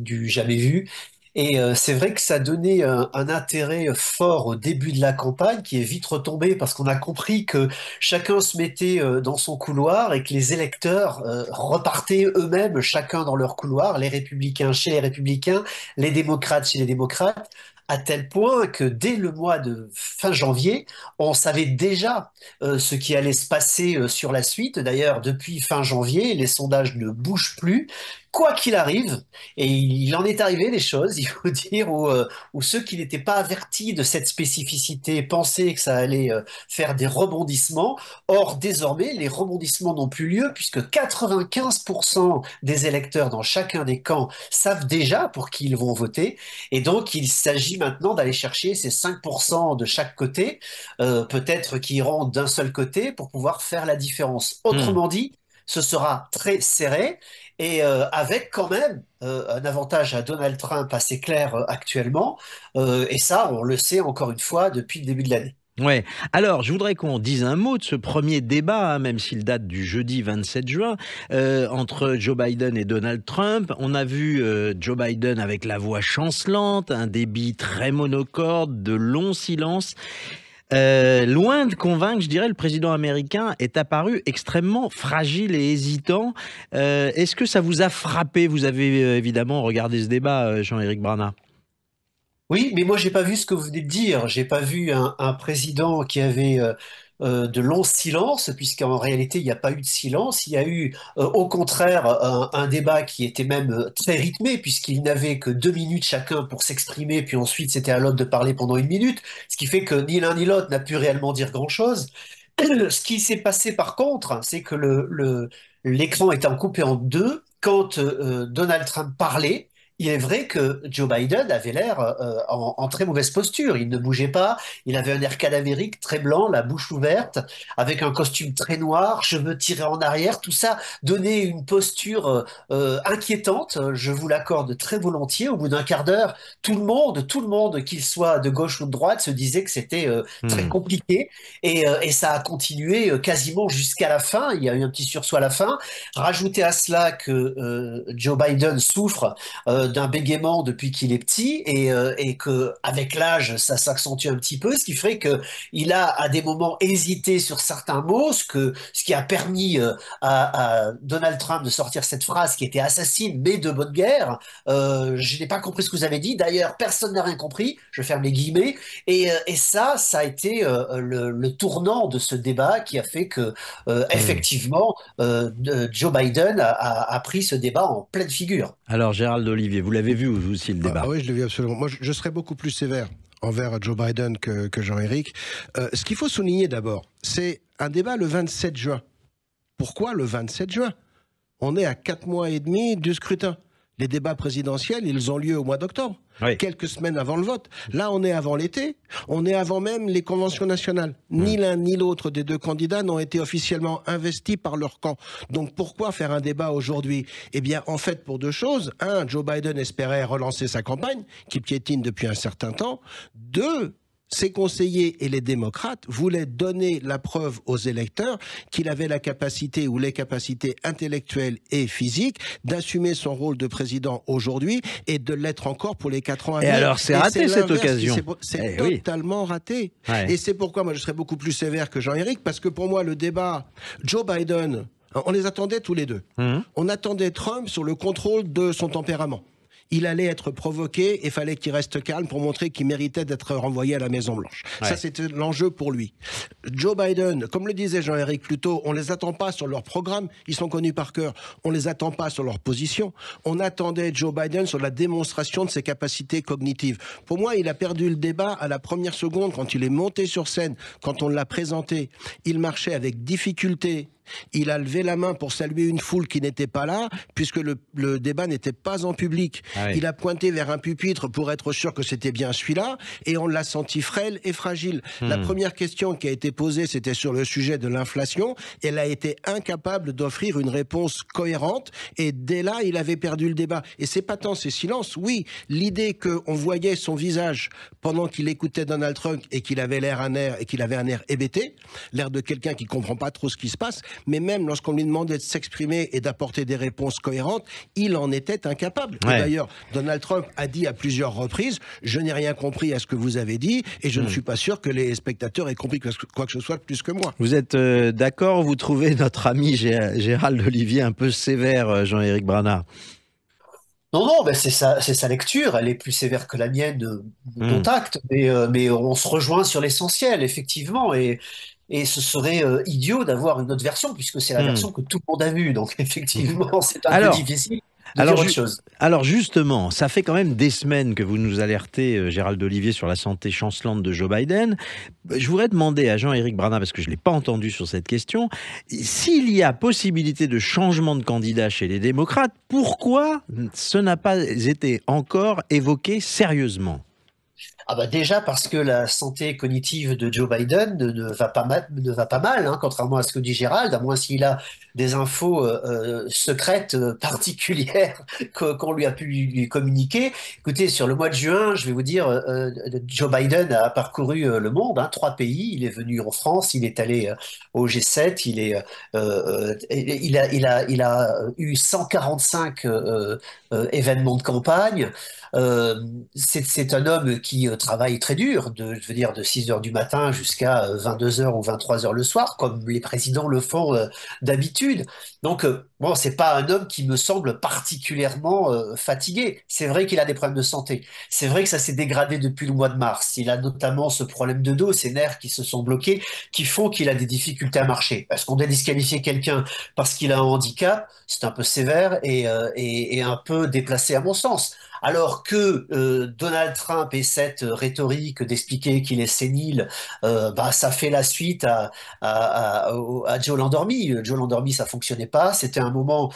du jamais vu. Et c'est vrai que ça donnait un intérêt fort au début de la campagne qui est vite retombé parce qu'on a compris que chacun se mettait dans son couloir et que les électeurs repartaient eux-mêmes, chacun dans leur couloir, les républicains chez les républicains, les démocrates chez les démocrates, à tel point que dès le mois de fin janvier, on savait déjà ce qui allait se passer sur la suite. D'ailleurs, depuis fin janvier, les sondages ne bougent plus, quoi qu'il arrive. Et il en est arrivé des choses, il faut dire, où ceux qui n'étaient pas avertis de cette spécificité pensaient que ça allait faire des rebondissements. Or, désormais, les rebondissements n'ont plus lieu puisque 95% des électeurs dans chacun des camps savent déjà pour qui ils vont voter. Et donc, il s'agit maintenant d'aller chercher ces 5% de chaque côté, peut-être qui iront d'un seul côté pour pouvoir faire la différence. Autrement dit, ce sera très serré et avec quand même un avantage à Donald Trump assez clair actuellement. Et ça, on le sait encore une fois depuis le début de l'année. Ouais. Alors, je voudrais qu'on dise un mot de ce premier débat, hein, même s'il date du jeudi 27 juin, entre Joe Biden et Donald Trump. On a vu Joe Biden avec la voix chancelante, un débit très monocorde, de longs silences. Loin de convaincre, je dirais, le président américain est apparu extrêmement fragile et hésitant. Est-ce que ça vous a frappé? Vous avez évidemment regardé ce débat, Jean-Éric Brana. Oui, mais moi, j'ai pas vu ce que vous venez de dire. J'ai pas vu un président qui avait de longs silences, puisqu'en réalité, il n'y a pas eu de silence. Il y a eu, au contraire, un débat qui était même très rythmé, puisqu'il n'avait que 2 minutes chacun pour s'exprimer, puis ensuite, c'était à l'autre de parler pendant 1 minute, ce qui fait que ni l'un ni l'autre n'a pu réellement dire grand-chose. Ce qui s'est passé, par contre, c'est que l'écran était coupé en deux quand Donald Trump parlait. il est vrai que Joe Biden avait l'air en très mauvaise posture. Il ne bougeait pas, il avait un air cadavérique, très blanc, la bouche ouverte, avec un costume très noir, cheveux tirés en arrière. Tout ça donnait une posture inquiétante. Je vous l'accorde très volontiers. Au bout d'un quart d'heure, tout le monde, qu'il soit de gauche ou de droite, se disait que c'était très Hmm. compliqué. Et ça a continué quasiment jusqu'à la fin. Il y a eu un petit sursaut à la fin. Rajoutez à cela que Joe Biden souffre d'un bégaiement depuis qu'il est petit et que avec l'âge ça s'accentue un petit peu, ce qui ferait que il a à des moments hésité sur certains mots, ce qui a permis à Donald Trump de sortir cette phrase qui était assassine mais de bonne guerre. Je n'ai pas compris ce que vous avez dit. D'ailleurs, personne n'a rien compris. Je ferme les guillemets. Et ça a été le tournant de ce débat qui a fait que Hmm. effectivement Joe Biden a pris ce débat en pleine figure. Alors, Gérald Olivier, vous l'avez vu vous aussi le Ah débat? oui, je l'ai vu absolument. Moi, je serais beaucoup plus sévère envers Joe Biden que Jean-Éric. Ce qu'il faut souligner d'abord, c'est un débat le 27 juin. Pourquoi le 27 juin? On est à 4 mois et demi du scrutin. Les débats présidentiels, ils ont lieu au mois d'octobre, Oui. quelques semaines avant le vote. Là, on est avant l'été, on est avant même les conventions nationales. Ni l'un ni l'autre des deux candidats n'ont été officiellement investis par leur camp. Donc pourquoi faire un débat aujourd'hui? Eh bien, en fait, pour deux choses. Un, Joe Biden espérait relancer sa campagne, qui piétine depuis un certain temps. Deux, ses conseillers et les démocrates voulaient donner la preuve aux électeurs qu'il avait la capacité ou les capacités intellectuelles et physiques d'assumer son rôle de président aujourd'hui et de l'être encore pour les 4 ans à Et venir. alors, c'est raté cette l'inverse occasion. c'est Eh oui. totalement raté. Ouais. Et c'est pourquoi moi je serais beaucoup plus sévère que Jean-Éric, parce que pour moi le débat Joe Biden, on les attendait tous les deux. Mhm. On attendait Trump sur le contrôle de son tempérament. Il allait être provoqué et fallait qu'il reste calme pour montrer qu'il méritait d'être renvoyé à la Maison-Blanche. Ouais. Ça, c'était l'enjeu pour lui. Joe Biden, comme le disait Jean-Éric plus tôt, on les attend pas sur leur programme, ils sont connus par cœur. On les attend pas sur leur position. On attendait Joe Biden sur la démonstration de ses capacités cognitives. Pour moi, il a perdu le débat à la première seconde quand il est monté sur scène, quand on l'a présenté. Il marchait avec difficulté. Il a levé la main pour saluer une foule qui n'était pas là, puisque le débat n'était pas en public. Ah oui. Il a pointé vers un pupitre pour être sûr que c'était bien celui-là, et on l'a senti frêle et fragile. La première question qui a été posée, c'était sur le sujet de l'inflation. Elle a été incapable d'offrir une réponse cohérente, et dès là, il avait perdu le débat. Et c'est pas tant ces silences. Oui, l'idée qu'on voyait son visage pendant qu'il écoutait Donald Trump et qu'il avait un air hébété, l'air de quelqu'un qui comprend pas trop ce qui se passe, mais même lorsqu'on lui demandait de s'exprimer et d'apporter des réponses cohérentes, il en était incapable. Ouais. Et d'ailleurs, Donald Trump a dit à plusieurs reprises « Je n'ai rien compris à ce que vous avez dit et je ne suis pas sûr que les spectateurs aient compris quoi que ce soit plus que moi. » Vous êtes d'accord? Vous trouvez notre ami Gérald Olivier un peu sévère, Jean-Éric Brana? Non, non, ben c'est sa lecture. Elle est plus sévère que la mienne, dont Hmm. acte. Mais on se rejoint sur l'essentiel, effectivement. Et ce serait idiot d'avoir une autre version, puisque c'est la Hmm. version que tout le monde a vue. Donc, effectivement, c'est un peu Alors, difficile de Alors, dire autre chose. alors justement, ça fait quand même des semaines que vous nous alertez, Gérald Olivier, sur la santé chancelante de Joe Biden. Je voudrais demander à Jean-Éric Brana, parce que je ne l'ai pas entendu sur cette question, s'il y a possibilité de changement de candidat chez les démocrates, pourquoi ce n'a pas été encore évoqué sérieusement? Ah bah déjà parce que la santé cognitive de Joe Biden ne va pas mal, hein, contrairement à ce que dit Gérald, à moins s'il a des infos secrètes particulières qu'on lui a pu lui communiquer. Écoutez, sur le mois de juin, je vais vous dire, Joe Biden a parcouru le monde, hein, 3 pays. Il est venu en France, il est allé au G7, il a eu 145 événements de campagne. C'est un homme qui travaille très dur, je veux dire de 6 heures du matin jusqu'à 22 heures ou 23 heures le soir, comme les présidents le font d'habitude. Donc, bon, c'est pas un homme qui me semble particulièrement fatigué. C'est vrai qu'il a des problèmes de santé. C'est vrai que ça s'est dégradé depuis le mois de mars. Il a notamment ce problème de dos, ses nerfs qui se sont bloqués, qui font qu'il a des difficultés à marcher. Est-ce qu'on doit disqualifier quelqu'un parce qu'il a un handicap? C'est un peu sévère et un peu déplacé à mon sens. alors que Donald Trump ait cette rhétorique d'expliquer qu'il est sénile, ça fait la suite à Joe l'endormi. Joe l'endormi, ça fonctionnait pas. C'était un moment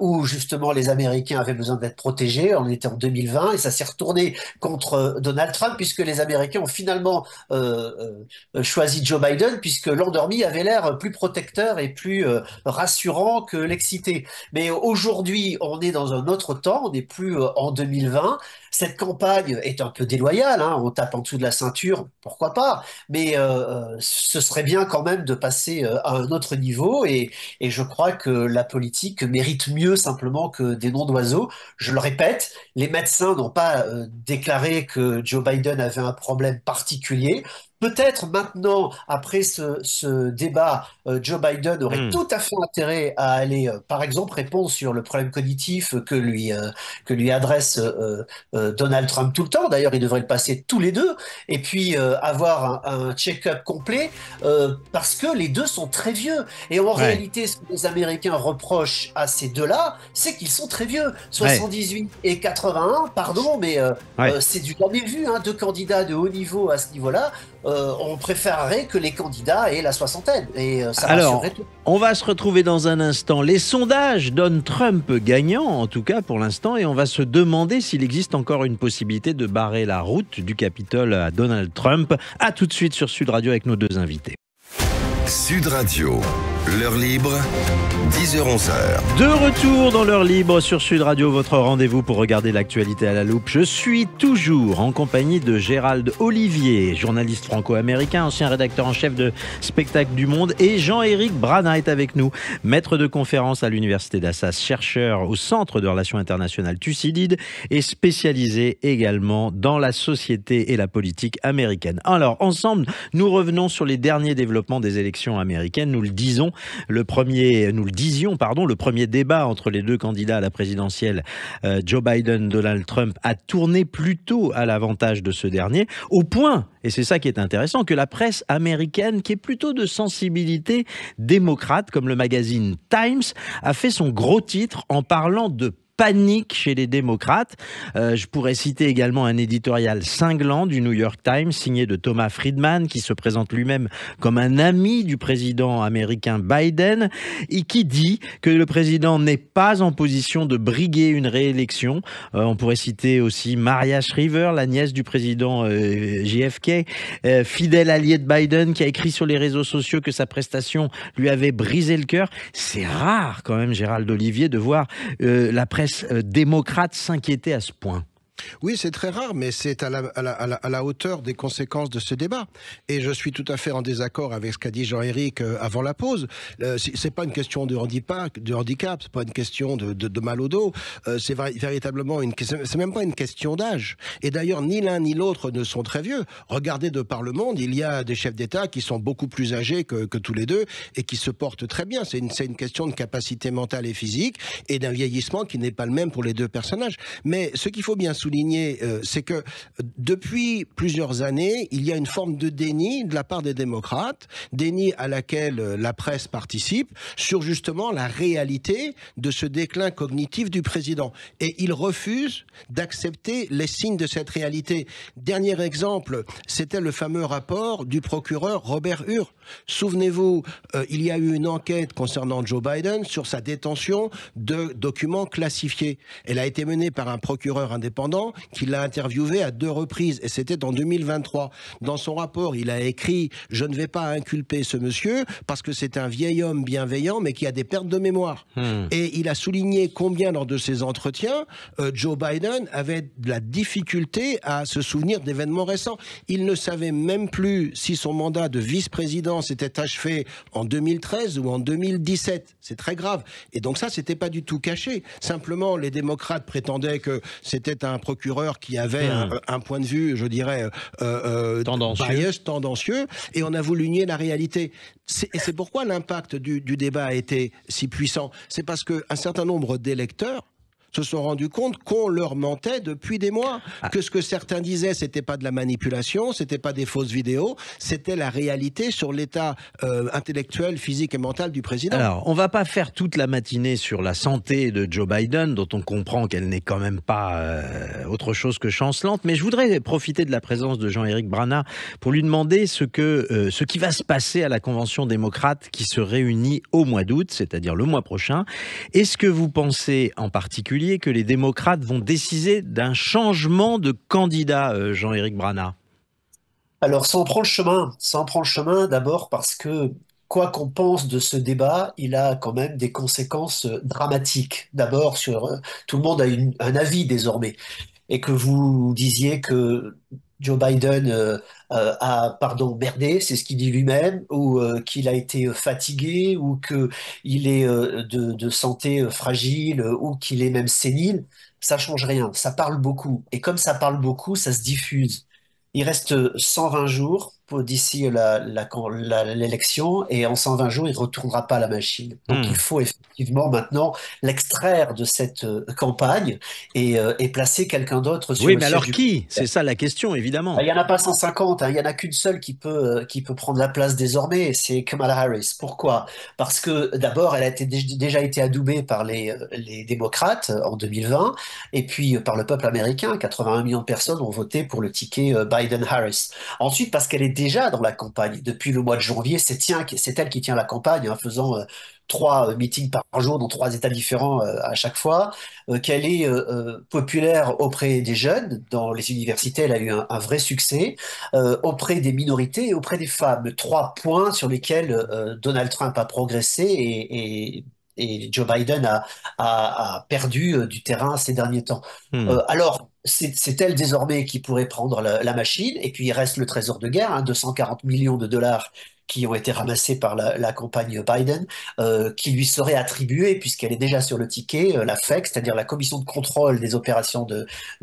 où justement les Américains avaient besoin d'être protégés. On était en 2020 et ça s'est retourné contre Donald Trump puisque les Américains ont finalement choisi Joe Biden puisque l'endormi avait l'air plus protecteur et plus rassurant que l'excité. Mais aujourd'hui, on est dans un autre temps. On n'est plus en 2020. Cette campagne est un peu déloyale, hein, on tape en dessous de la ceinture, pourquoi pas, mais ce serait bien quand même de passer à un autre niveau et je crois que la politique mérite mieux simplement que des noms d'oiseaux. Je le répète, les médecins n'ont pas déclaré que Joe Biden avait un problème particulier. Peut-être maintenant, après ce débat, Joe Biden aurait tout à fait intérêt à aller, par exemple, répondre sur le problème cognitif que lui adresse Donald Trump tout le temps. D'ailleurs, ils devraient le passer tous les deux et puis avoir un check-up complet parce que les deux sont très vieux. Et en réalité, ce que les Américains reprochent à ces deux-là, c'est qu'ils sont très vieux. 78 et 81, pardon, mais c'est du jamais vu, hein, deux candidats de haut niveau à ce niveau-là. On préférerait que les candidats aient la soixantaine. Et ça rassurerait tout. On va se retrouver dans un instant. Les sondages donnent Trump gagnant, en tout cas pour l'instant, et on va se demander s'il existe encore une possibilité de barrer la route du Capitole à Donald Trump. À tout de suite sur Sud Radio avec nos deux invités. Sud Radio, l'heure libre, 10h-11h. De retour dans l'heure libre sur Sud Radio, votre rendez-vous pour regarder l'actualité à la loupe. Je suis toujours en compagnie de Gérald Olivier, journaliste franco-américain, ancien rédacteur en chef de Spectacle du Monde, et Jean-Éric Brana est avec nous, maître de conférence à l'Université d'Assas, chercheur au Centre de Relations Internationales Thucydide et spécialisé également dans la société et la politique américaine. Alors, ensemble, nous revenons sur les derniers développements des élections américaines. Nous le disions, le premier débat entre les deux candidats à la présidentielle, Joe Biden, Donald Trump, a tourné plutôt à l'avantage de ce dernier, au point, et c'est ça qui est intéressant, que la presse américaine, qui est plutôt de sensibilité démocrate, comme le magazine Times, a fait son gros titre en parlant de panique chez les démocrates. Je pourrais citer également un éditorial cinglant du New York Times signé de Thomas Friedman qui se présente lui-même comme un ami du président américain Biden et qui dit que le président n'est pas en position de briguer une réélection. On pourrait citer aussi Maria Shriver, la nièce du président JFK, fidèle allié de Biden qui a écrit sur les réseaux sociaux que sa prestation lui avait brisé le cœur. C'est rare quand même, Gérald Olivier, de voir la presse démocrate s'inquiéter à ce point. Oui, c'est très rare, mais c'est à la hauteur des conséquences de ce débat. Et je suis tout à fait en désaccord avec ce qu'a dit Jean-Éric avant la pause. C'est pas une question de handicap, c'est pas une question de mal au dos. C'est véritablement c'est même pas une question d'âge. Et d'ailleurs, ni l'un ni l'autre ne sont très vieux. Regardez de par le monde, il y a des chefs d'État qui sont beaucoup plus âgés que tous les deux et qui se portent très bien. C'est une question de capacité mentale et physique et d'un vieillissement qui n'est pas le même pour les deux personnages. Mais ce qu'il faut bien souligner, c'est que depuis plusieurs années, il y a une forme de déni de la part des démocrates, déni à laquelle la presse participe, sur justement la réalité de ce déclin cognitif du président. Et ils refusent d'accepter les signes de cette réalité. Dernier exemple, c'était le fameux rapport du procureur Robert Hur. Souvenez-vous, il y a eu une enquête concernant Joe Biden sur sa détention de documents classifiés. Elle a été menée par un procureur indépendant qui l'a interviewé à 2 reprises, et c'était en 2023. Dans son rapport, il a écrit « Je ne vais pas inculper ce monsieur parce que c'est un vieil homme bienveillant mais qui a des pertes de mémoire ». Et il a souligné combien, lors de ses entretiens, Joe Biden avait de la difficulté à se souvenir d'événements récents. Il ne savait même plus si son mandat de vice-président s'était achevé en 2013 ou en 2017. C'est très grave. Et donc ça, c'était pas du tout caché. Simplement, les démocrates prétendaient que c'était un procureur qui avait un point de vue, je dirais, tendancieux, et on a voulu nier la réalité. Et c'est pourquoi l'impact du débat a été si puissant. C'est parce qu'un certain nombre d'électeurs se sont rendus compte qu'on leur mentait depuis des mois. Que ce que certains disaient, c'était pas de la manipulation, c'était pas des fausses vidéos, c'était la réalité sur l'état intellectuel, physique et mental du président. Alors, on va pas faire toute la matinée sur la santé de Joe Biden, dont on comprend qu'elle n'est quand même pas autre chose que chancelante, mais je voudrais profiter de la présence de Jean-Éric Brana pour lui demander ce qui va se passer à la convention démocrate qui se réunit au mois d'août, c'est-à-dire le mois prochain. Est-ce que vous pensez en particulier que les démocrates vont décider d'un changement de candidat, Jean-Éric Brana? Alors, ça en prend le chemin d'abord parce que, quoi qu'on pense de ce débat, il a quand même des conséquences dramatiques. D'abord, tout le monde a un avis désormais. Et que vous disiez que Joe Biden a, pardon, merdé, c'est ce qu'il dit lui-même, ou qu'il a été fatigué, ou qu'il est de santé fragile, ou qu'il est même sénile, ça change rien. Ça parle beaucoup. Et comme ça parle beaucoup, ça se diffuse. Il reste 120 jours d'ici l'élection et en 120 jours, il ne retournera pas à la machine. Donc il faut effectivement maintenant l'extraire de cette campagne et placer quelqu'un d'autre sur Oui, le mais siège alors du... qui? C'est ça la question, évidemment. Il n'y en a pas 150, hein, il n'y en a qu'une seule qui peut prendre la place désormais, c'est Kamala Harris. Pourquoi? Parce que d'abord, elle a déjà été adoubée par les démocrates en 2020 et puis par le peuple américain. 81 millions de personnes ont voté pour le ticket Biden-Harris. Ensuite, parce qu'elle est déjà dans la campagne. Depuis le mois de janvier, c'est elle qui tient la campagne, hein, faisant 3 meetings par jour dans 3 États différents à chaque fois, qu'elle est populaire auprès des jeunes, dans les universités, elle a eu un vrai succès, auprès des minorités et auprès des femmes. 3 points sur lesquels Donald Trump a progressé et Joe Biden a perdu du terrain ces derniers temps. Alors, c'est elle désormais qui pourrait prendre la machine, et puis il reste le trésor de guerre, hein, 240 millions de dollars qui ont été ramassés par la campagne Biden, qui lui serait attribuée, puisqu'elle est déjà sur le ticket, la FEC, c'est-à-dire la commission de contrôle des opérations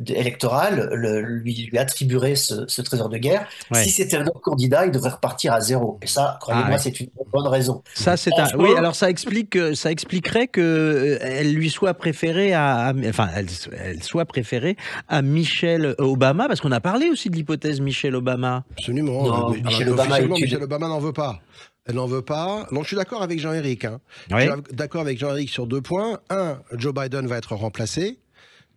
électorales, lui attribuerait ce trésor de guerre. Ouais. Si c'était un autre candidat, il devrait repartir à zéro. Et ça, croyez-moi, c'est une bonne raison. Ça, c'est Enfin, oui, alors ça expliquerait que elle lui soit préférée elle soit préférée à Michelle Obama, parce qu'on a parlé aussi de l'hypothèse Michelle Obama. Absolument. Non, Michelle Obama Michelle Obama n'en veut pas. Elle n'en veut pas. Non, je suis d'accord avec Jean-Éric. Hein. Oui. Je suis d'accord avec Jean-Éric sur 2 points. 1, Joe Biden va être remplacé.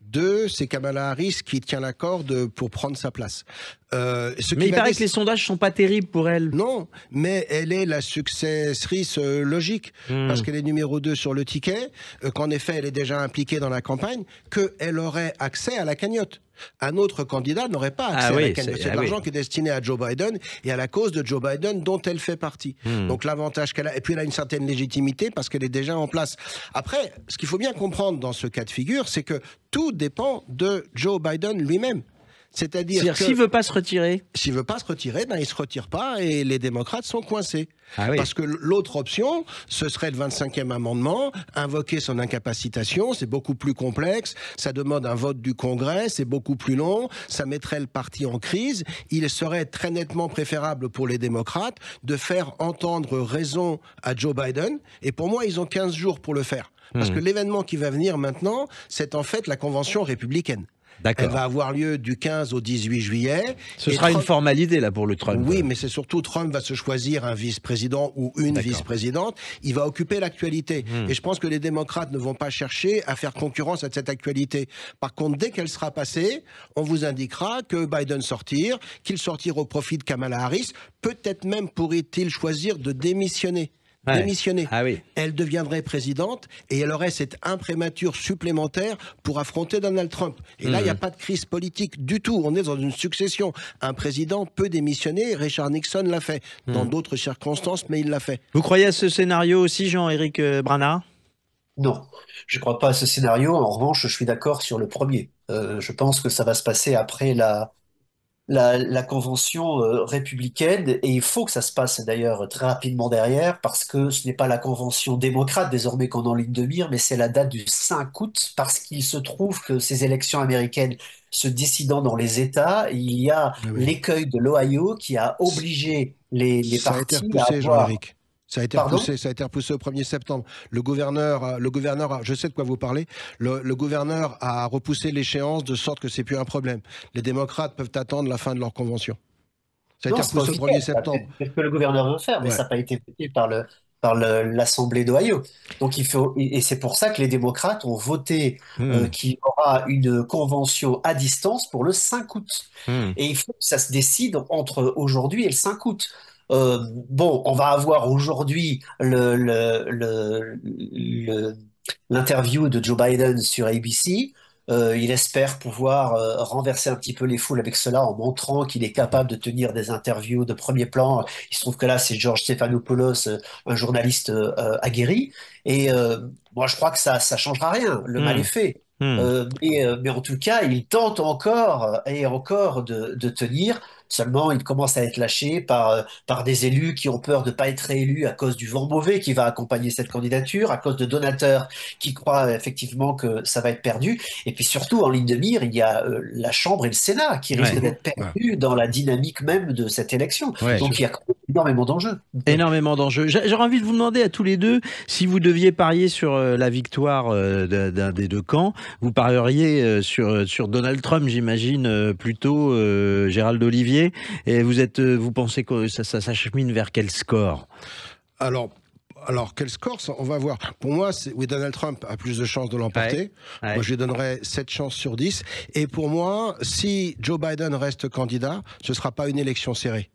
2, c'est Kamala Harris qui tient la corde pour prendre sa place. Mais il paraît que les sondages sont pas terribles pour elle. Non, mais elle est la successrice logique, parce qu'elle est numéro 2 sur le ticket, qu'en effet elle est déjà impliquée dans la campagne, qu'elle aurait accès à la cagnotte. Un autre candidat n'aurait pas accès à la cagnotte. C'est de l'argent qui est destiné à Joe Biden et à la cause de Joe Biden dont elle fait partie. Donc l'avantage qu'elle a, et puis elle a une certaine légitimité parce qu'elle est déjà en place. Après, ce qu'il faut bien comprendre dans ce cas de figure, c'est que tout dépend de Joe Biden lui-même. C'est-à-dire que s'il veut pas se retirer, il se retire pas et les démocrates sont coincés. Ah oui. Parce que l'autre option, ce serait le 25e amendement, invoquer son incapacitation, c'est beaucoup plus complexe, ça demande un vote du Congrès, c'est beaucoup plus long, ça mettrait le parti en crise. Il serait très nettement préférable pour les démocrates de faire entendre raison à Joe Biden, et pour moi, ils ont 15 jours pour le faire. Parce que l'événement qui va venir maintenant, c'est en fait la convention républicaine. Elle va avoir lieu du 15 au 18 juillet. Ce sera une formalité là pour le Trump. Oui, mais c'est surtout Trump va se choisir un vice-président ou une vice-présidente. Il va occuper l'actualité. Et je pense que les démocrates ne vont pas chercher à faire concurrence à cette actualité. Par contre, dès qu'elle sera passée, on vous indiquera que Biden sortira, qu'il sortira au profit de Kamala Harris. Peut-être même pourrait-il choisir de démissionner. Ah oui. Elle deviendrait présidente et elle aurait cette imprimature supplémentaire pour affronter Donald Trump. Et là, il n'y a pas de crise politique du tout. On est dans une succession. Un président peut démissionner. Richard Nixon l'a fait dans d'autres circonstances, mais il l'a fait. Vous croyez à ce scénario aussi, Jean-Éric Brana? Non, je ne crois pas à ce scénario. En revanche, je suis d'accord sur le premier. Je pense que ça va se passer après la convention républicaine, et il faut que ça se passe d'ailleurs très rapidement derrière, parce que ce n'est pas la convention démocrate désormais qu'on est en ligne de mire, mais c'est la date du 5 août, parce qu'il se trouve que ces élections américaines se décidant dans les États, il y a l'écueil de l'Ohio qui a obligé les Ça a été partis repoussé, à avoir... Jean-Éric. Ça a été repoussé au 1er septembre. Le gouverneur, je sais de quoi vous parlez, le gouverneur a repoussé l'échéance de sorte que c'est plus un problème. Les démocrates peuvent attendre la fin de leur convention. Ça a été repoussé au 1er septembre. C'est ce que le gouverneur veut faire, mais ça n'a pas été voté par l'Assemblée d'Ohio. Donc et c'est pour ça que les démocrates ont voté qu'il y aura une convention à distance pour le 5 août. Et il faut que ça se décide entre aujourd'hui et le 5 août. Bon, on va avoir aujourd'hui l'interview de Joe Biden sur ABC. Il espère pouvoir renverser un petit peu les foules avec cela en montrant qu'il est capable de tenir des interviews de premier plan. Il se trouve que là, c'est George Stephanopoulos, un journaliste aguerri. Et moi, je crois que ça changera rien. Le mal est fait. Mais en tout cas, il tente encore et encore de tenir. Seulement, il commence à être lâché par des élus qui ont peur de ne pas être réélus à cause du vent mauvais qui va accompagner cette candidature, à cause de donateurs qui croient effectivement que ça va être perdu. Et puis surtout, en ligne de mire, il y a la Chambre et le Sénat qui risquent d'être perdus dans la dynamique même de cette élection. Donc il y a énormément d'enjeux. Énormément d'enjeux. J'aurais envie de vous demander à tous les deux, si vous deviez parier sur la victoire d'un des deux camps, vous parieriez sur Donald Trump, j'imagine, plutôt Gérald Olivier. Et vous pensez que ça s'achemine vers quel score ? Alors, quel score, on va voir. Pour moi, Donald Trump a plus de chances de l'emporter. Moi, je lui donnerais 7 chances sur 10. Et pour moi, si Joe Biden reste candidat, ce ne sera pas une élection serrée.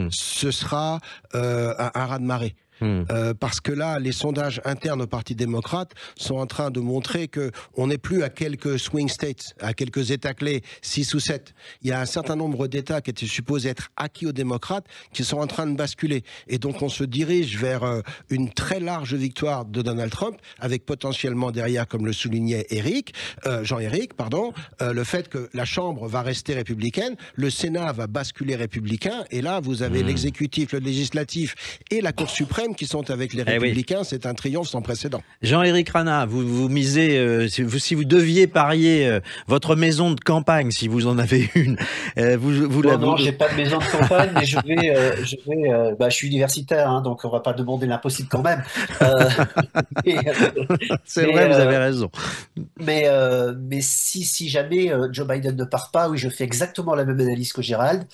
Ce sera un raz-de-marée. Parce que là, les sondages internes au Parti démocrate sont en train de montrer qu'on n'est plus à quelques swing states, à quelques États clés, 6 ou 7. Il y a un certain nombre d'États qui étaient supposés être acquis aux démocrates qui sont en train de basculer. Et donc, on se dirige vers une très large victoire de Donald Trump, avec potentiellement derrière, comme le soulignait Jean-Éric, le fait que la Chambre va rester républicaine, le Sénat va basculer républicain, et là, vous avez l'exécutif, le législatif et la Cour suprême qui sont avec les Républicains. C'est un trignon sans précédent. Jean-Éric Rana, vous misez, si vous deviez parier votre maison de campagne, si vous en avez une, non, j'ai pas de maison de campagne, mais je suis universitaire, hein, donc on va pas demander l'impossible quand même. C'est vrai, vous avez raison. Mais si jamais Joe Biden ne part pas, oui, je fais exactement la même analyse que Gérald.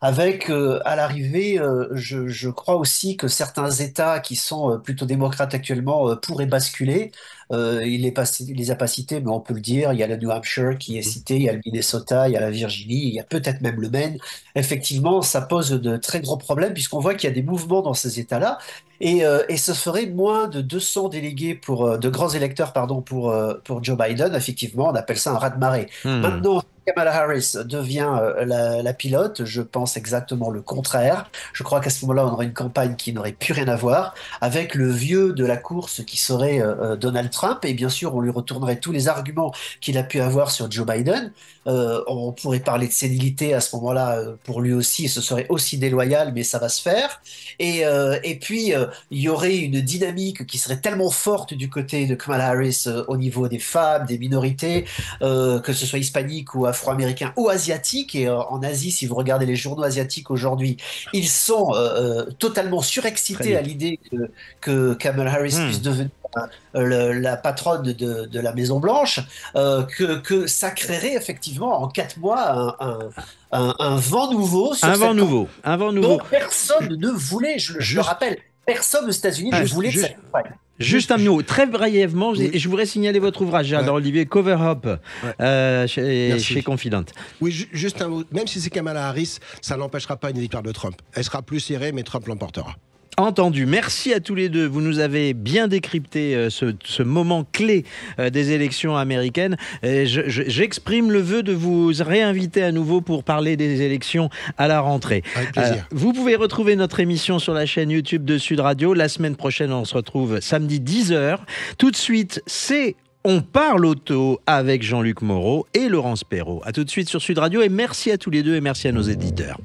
Avec, à l'arrivée, je crois aussi que certains États qui sont plutôt démocrates actuellement pourraient basculer. Il les a pas cités, mais on peut le dire. Il y a le New Hampshire qui est cité, il y a le Minnesota, il y a la Virginie, il y a peut-être même le Maine. Effectivement, ça pose de très gros problèmes puisqu'on voit qu'il y a des mouvements dans ces États-là. Et ce ferait moins de 200 délégués de grands électeurs, pour Joe Biden. Effectivement, on appelle ça un raz-de-marée. Maintenant, Kamala Harris devient la pilote, je pense exactement le contraire. Je crois qu'à ce moment-là, on aurait une campagne qui n'aurait plus rien à voir avec le vieux de la course qui serait Donald Trump. Et bien sûr, on lui retournerait tous les arguments qu'il a pu avoir sur Joe Biden. On pourrait parler de sénilité à ce moment-là pour lui aussi, et ce serait aussi déloyal, mais ça va se faire. Et puis, il y aurait une dynamique qui serait tellement forte du côté de Kamala Harris au niveau des femmes, des minorités, que ce soit hispaniques ou afro-américains ou asiatiques. Et en Asie, si vous regardez les journaux asiatiques aujourd'hui, ils sont totalement surexcités à l'idée que Kamala Harris puisse devenir la patronne de la Maison Blanche, que ça créerait effectivement en 4 mois un vent nouveau sur un vent nouveau dont personne ne voulait, je le rappelle, personne aux États-Unis ne voulait de cette campagne. Juste un mot, très brièvement, je voudrais signaler votre ouvrage, Gérald Olivier, Cover Up, chez Confident. Oui, juste un mot, même si c'est Kamala Harris, ça n'empêchera pas une victoire de Trump. Elle sera plus serrée, mais Trump l'emportera. Entendu. Merci à tous les deux. Vous nous avez bien décrypté ce moment clé des élections américaines. J'exprime le vœu de vous réinviter à nouveau pour parler des élections à la rentrée. Avec plaisir. Vous pouvez retrouver notre émission sur la chaîne YouTube de Sud Radio. La semaine prochaine, on se retrouve samedi 10h. Tout de suite, c'est On parle auto avec Jean-Luc Moreau et Laurence Perrault. À tout de suite sur Sud Radio et merci à tous les deux et merci à nos éditeurs.